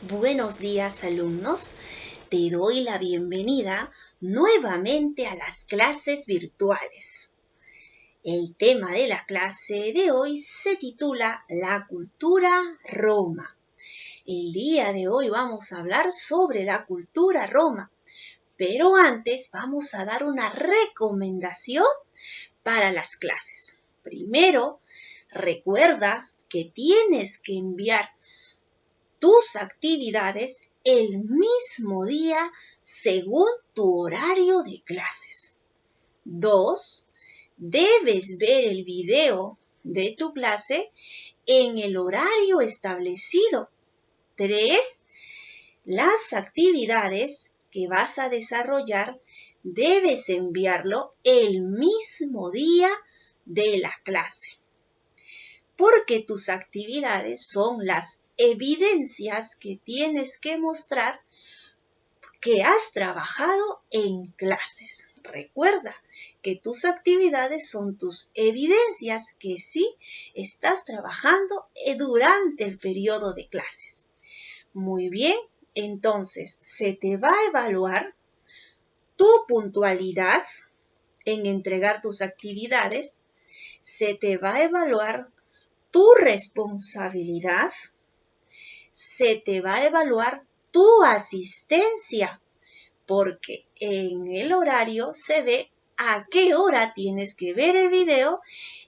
Buenos días, alumnos. Te doy la bienvenida nuevamente a las clases virtuales. El tema de la clase de hoy se titula La cultura roma. El día de hoy vamos a hablar sobre la cultura roma, pero antes vamos a dar una recomendación para las clases. Primero, recuerda que tienes que enviar tus actividades el mismo día según tu horario de clases. 2. Debes ver el video de tu clase en el horario establecido. 3. Las actividades que vas a desarrollar debes enviarlo el mismo día de la clase, porque tus actividades son las evidencias que tienes que mostrar que has trabajado en clases. Recuerda que tus actividades son tus evidencias que sí estás trabajando durante el periodo de clases. Muy bien, entonces se te va a evaluar tu puntualidad en entregar tus actividades, se te va a evaluar tu responsabilidad, se te va a evaluar tu asistencia, porque en el horario se ve a qué hora tienes que ver el video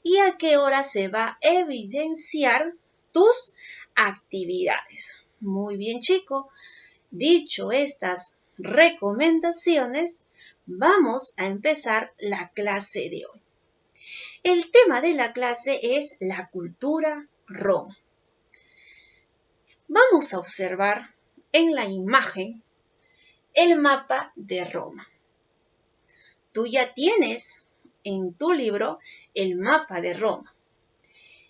y a qué hora se va a evidenciar tus actividades. Muy bien, chicos. Dicho estas recomendaciones, vamos a empezar la clase de hoy. El tema de la clase es la cultura roma. Vamos a observar en la imagen el mapa de Roma. Tú ya tienes en tu libro el mapa de Roma.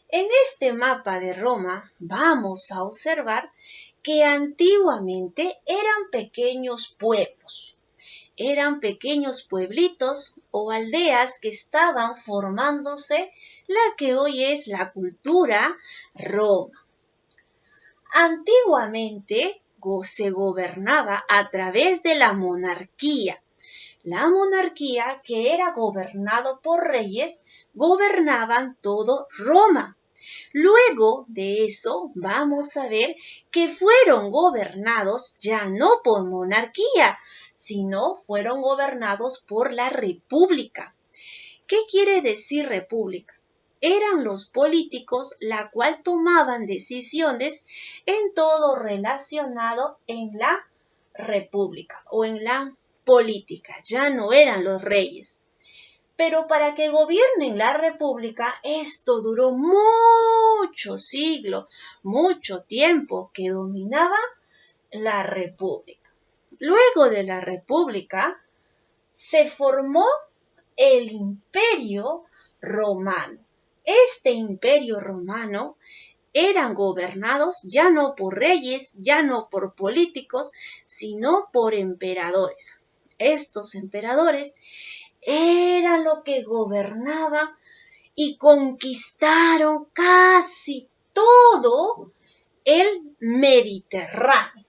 En este mapa de Roma vamos a observar que antiguamente eran pequeños pueblos. Eran pequeños pueblitos o aldeas que estaban formándose la que hoy es la cultura roma. Antiguamente se gobernaba a través de la monarquía. La monarquía, que era gobernado por reyes, gobernaban todo Roma. Luego de eso vamos a ver que fueron gobernados ya no por monarquía, sino fueron gobernados por la república. ¿Qué quiere decir república? Eran los políticos la cual tomaban decisiones en todo relacionado en la república o en la política. Ya no eran los reyes. Pero para que gobiernen la república, esto duró muchos siglos, mucho tiempo que dominaba la república. Luego de la república se formó el imperio romano. Este imperio romano eran gobernados ya no por reyes, ya no por políticos, sino por emperadores. Estos emperadores eran los que gobernaban y conquistaron casi todo el Mediterráneo.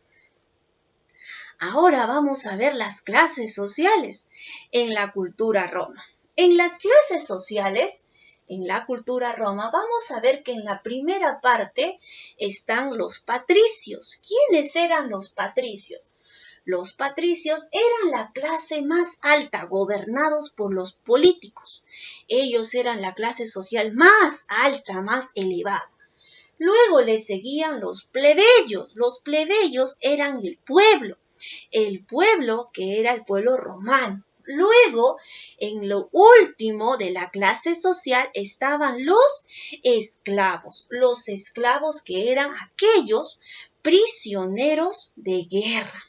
Ahora vamos a ver las clases sociales en la cultura roma. En las clases sociales, en la cultura roma, vamos a ver que en la primera parte están los patricios. ¿Quiénes eran los patricios? Los patricios eran la clase más alta, gobernados por los políticos. Ellos eran la clase social más alta, más elevada. Luego le seguían los plebeyos. Los plebeyos eran el pueblo que era el pueblo romano. Luego, en lo último de la clase social estaban los esclavos que eran aquellos prisioneros de guerra.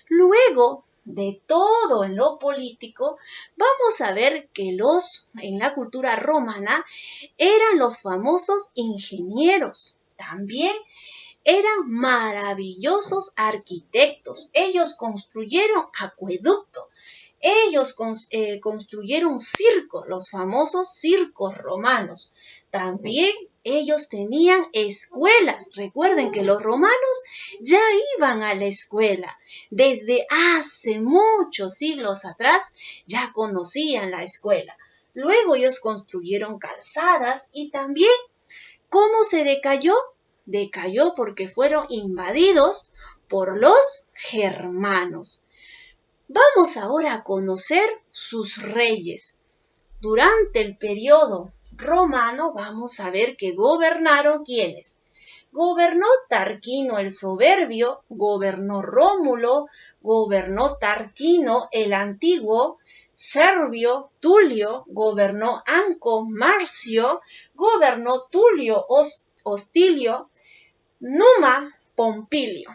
Luego de todo en lo político, vamos a ver que en la cultura romana eran los famosos ingenieros. También eran maravillosos arquitectos. Ellos construyeron acueductos. Ellos construyeron circos, los famosos circos romanos. También ellos tenían escuelas. Recuerden que los romanos ya iban a la escuela. Desde hace muchos siglos atrás ya conocían la escuela. Luego ellos construyeron calzadas y también, ¿cómo se decayó? Decayó porque fueron invadidos por los germanos. Vamos ahora a conocer sus reyes. Durante el periodo romano vamos a ver que gobernaron ¿quiénes? Gobernó Tarquino el Soberbio, gobernó Rómulo, gobernó Tarquino el Antiguo, Servio, Tulio, gobernó Anco, Marcio, gobernó Tulio Hostilio, Numa, Pompilio.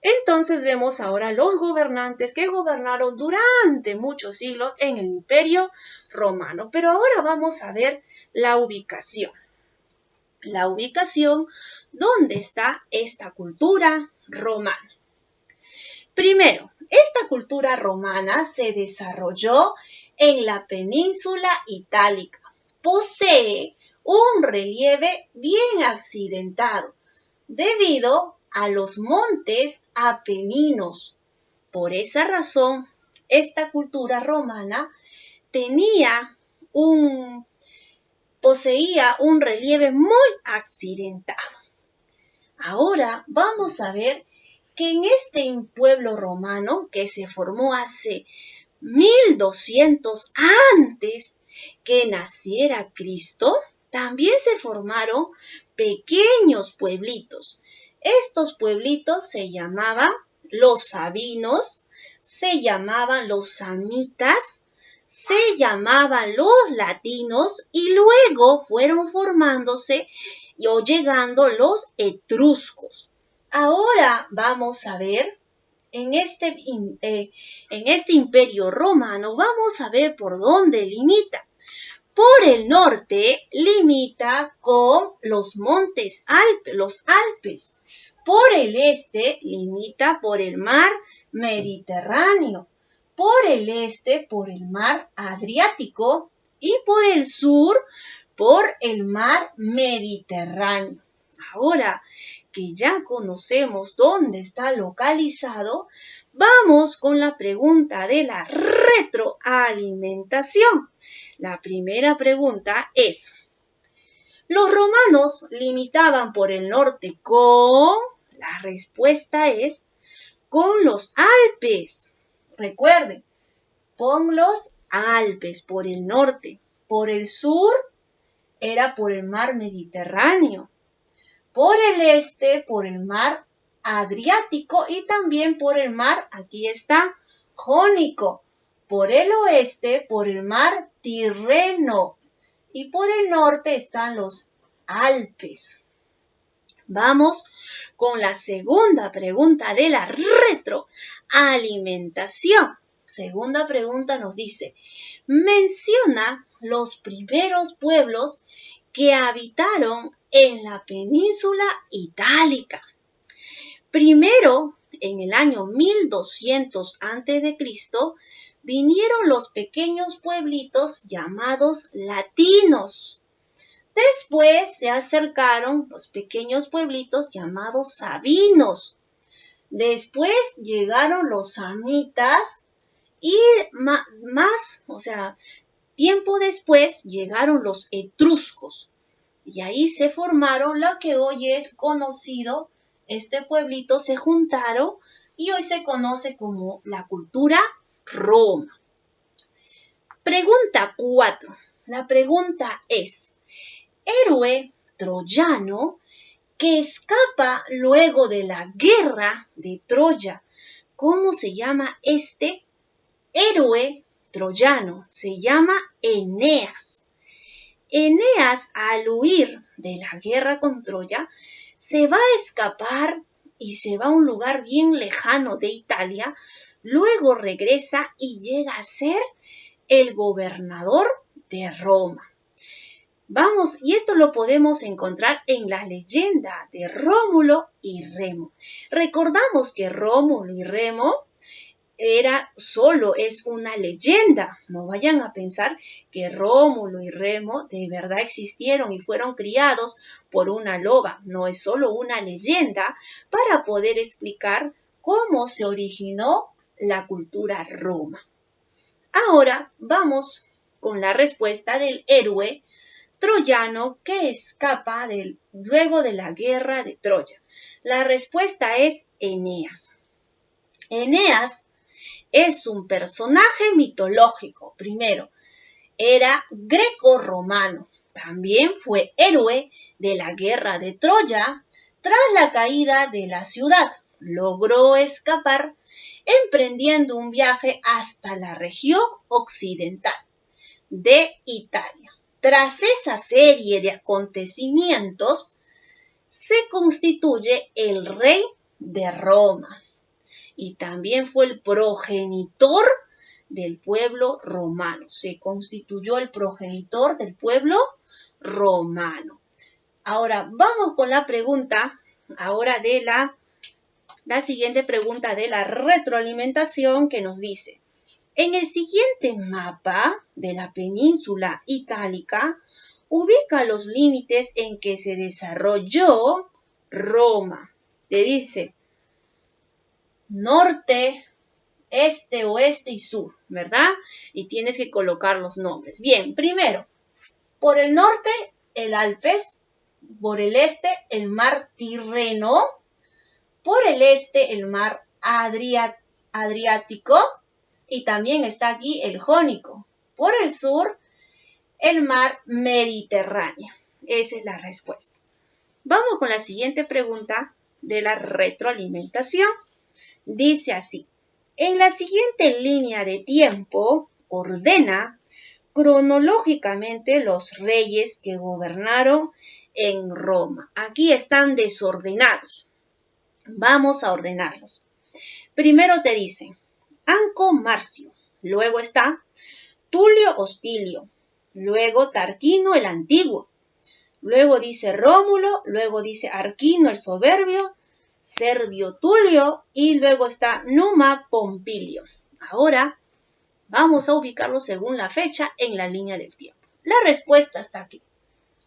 Entonces vemos ahora los gobernantes que gobernaron durante muchos siglos en el Imperio Romano. Pero ahora vamos a ver la ubicación. La ubicación donde está esta cultura romana. Primero, esta cultura romana se desarrolló en la península itálica. Posee un relieve bien accidentado debido a los montes Apeninos. Por esa razón, esta cultura romana poseía un relieve muy accidentado. Ahora vamos a ver que en este pueblo romano que se formó hace 1200 antes que naciera Cristo, también se formaron pequeños pueblitos. Estos pueblitos se llamaban los sabinos, se llamaban los samitas, se llamaban los latinos y luego fueron formándose o llegando los etruscos. Ahora vamos a ver, en este imperio romano, vamos a ver por dónde limita. Por el norte limita con los montes Alpes, los Alpes. Por el este limita por el mar Mediterráneo. Por el este por el mar Adriático y por el sur por el mar Mediterráneo. Ahora que ya conocemos dónde está localizado, vamos con la pregunta de la retroalimentación. La primera pregunta es, ¿los romanos limitaban por el norte con? La respuesta es con los Alpes. Recuerden, con los Alpes por el norte. Por el sur era por el mar Mediterráneo. Por el este, por el mar Adriático y también por el mar, aquí está, Jónico. Por el oeste, por el mar Tirreno. Y por el norte están los Alpes. Vamos con la segunda pregunta de la retroalimentación. Segunda pregunta nos dice, menciona los primeros pueblos que habitaron en la península itálica. Primero, en el año 1200 a.C., vinieron los pequeños pueblitos llamados latinos. Después se acercaron los pequeños pueblitos llamados sabinos. Después llegaron los samitas y tiempo después llegaron los etruscos. Y ahí se formaron lo que hoy es conocido, este pueblito se juntaron y hoy se conoce como la cultura Roma. Pregunta 4. La pregunta es, héroe troyano que escapa luego de la guerra de Troya. ¿Cómo se llama este héroe troyano? Se llama Eneas. Eneas, al huir de la guerra con Troya, se va a escapar y se va a un lugar bien lejano de Italia, luego regresa y llega a ser el gobernador de Roma. Vamos, y esto lo podemos encontrar en la leyenda de Rómulo y Remo. Recordamos que Rómulo y Remo es una leyenda. No vayan a pensar que Rómulo y Remo de verdad existieron y fueron criados por una loba. No, es solo una leyenda para poder explicar cómo se originó la cultura roma. Ahora vamos con la respuesta del héroe troyano que escapa luego de la guerra de Troya. La respuesta es Eneas. Eneas es un personaje mitológico. Primero, era greco-romano. También fue héroe de la guerra de Troya. Tras la caída de la ciudad, logró escapar emprendiendo un viaje hasta la región occidental de Italia. Tras esa serie de acontecimientos, se constituye el rey de Roma y también fue el progenitor del pueblo romano. Se constituyó el progenitor del pueblo romano. Ahora vamos con la pregunta, ahora de la siguiente pregunta de la retroalimentación que nos dice: en el siguiente mapa de la península itálica, ubica los límites en que se desarrolló Roma. Te dice norte, este, oeste y sur, ¿verdad? Y tienes que colocar los nombres. Bien, primero, por el norte, el Alpes, por el este, el mar Tirreno, por el este, el mar Adriático, y también está aquí el Jónico. Por el sur, el mar Mediterráneo. Esa es la respuesta. Vamos con la siguiente pregunta de la retroalimentación. Dice así: en la siguiente línea de tiempo, ordena cronológicamente los reyes que gobernaron en Roma. Aquí están desordenados. Vamos a ordenarlos. Primero te dice Anco Marcio, luego está Tulio Hostilio, luego Tarquino el Antiguo, luego dice Rómulo, luego dice Arquino el Soberbio, Servio Tulio y luego está Numa Pompilio. Ahora vamos a ubicarlo según la fecha en la línea del tiempo. La respuesta está aquí.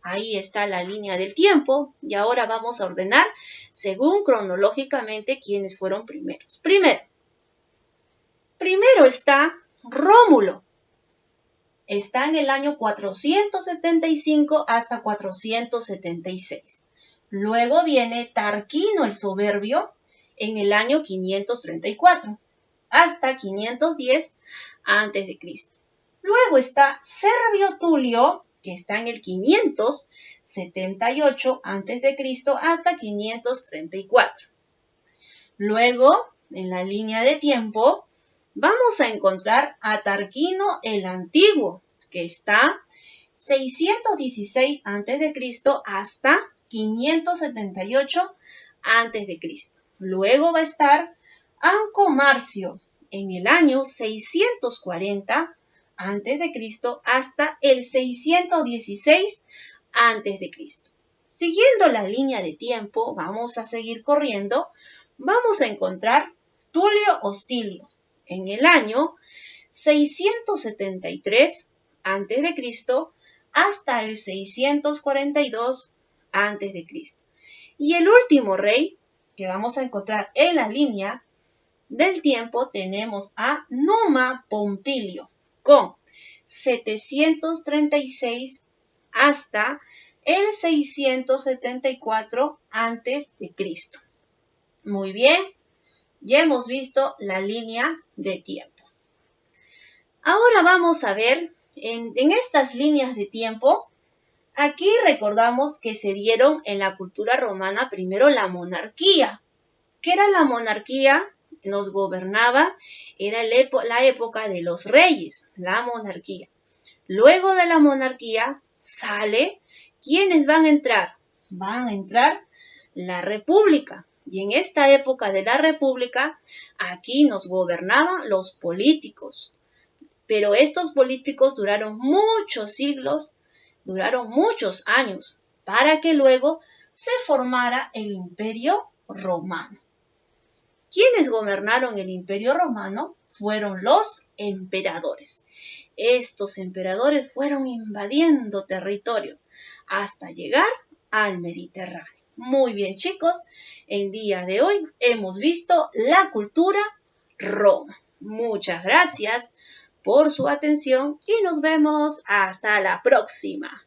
Ahí está la línea del tiempo y ahora vamos a ordenar según cronológicamente quiénes fueron primeros. Primero está Rómulo. Está en el año 475 hasta 476. Luego viene Tarquino el Soberbio en el año 534 hasta 510 a.C. Luego está Servio Tulio, que está en el 578 a.C. hasta 534. Luego, en la línea de tiempo, vamos a encontrar a Tarquino el Antiguo, que está 616 a.C. hasta 578 a.C. Luego va a estar Anco Marcio en el año 640 a.C. hasta el 616 a.C. Siguiendo la línea de tiempo, vamos a seguir corriendo, vamos a encontrar Tulio Hostilio en el año 673 a.C. hasta el 642 a.C. Y el último rey que vamos a encontrar en la línea del tiempo tenemos a Numa Pompilio con 736 hasta el 674 a.C. Muy bien, ya hemos visto la línea de tiempo. Ahora vamos a ver en estas líneas de tiempo. Aquí recordamos que se dieron en la cultura romana primero la monarquía. ¿Qué era la monarquía? Nos gobernaba, era la época de los reyes, la monarquía. Luego de la monarquía sale, ¿quiénes van a entrar? Van a entrar la república. Y en esta época de la república, aquí nos gobernaban los políticos. Pero estos políticos duraron muchos siglos, duraron muchos años, para que luego se formara el Imperio Romano. ¿Quiénes gobernaron el Imperio Romano? fueron los emperadores. Estos emperadores fueron invadiendo territorio hasta llegar al Mediterráneo. Muy bien, chicos, el día de hoy hemos visto la cultura Roma. Muchas gracias por su atención y nos vemos hasta la próxima.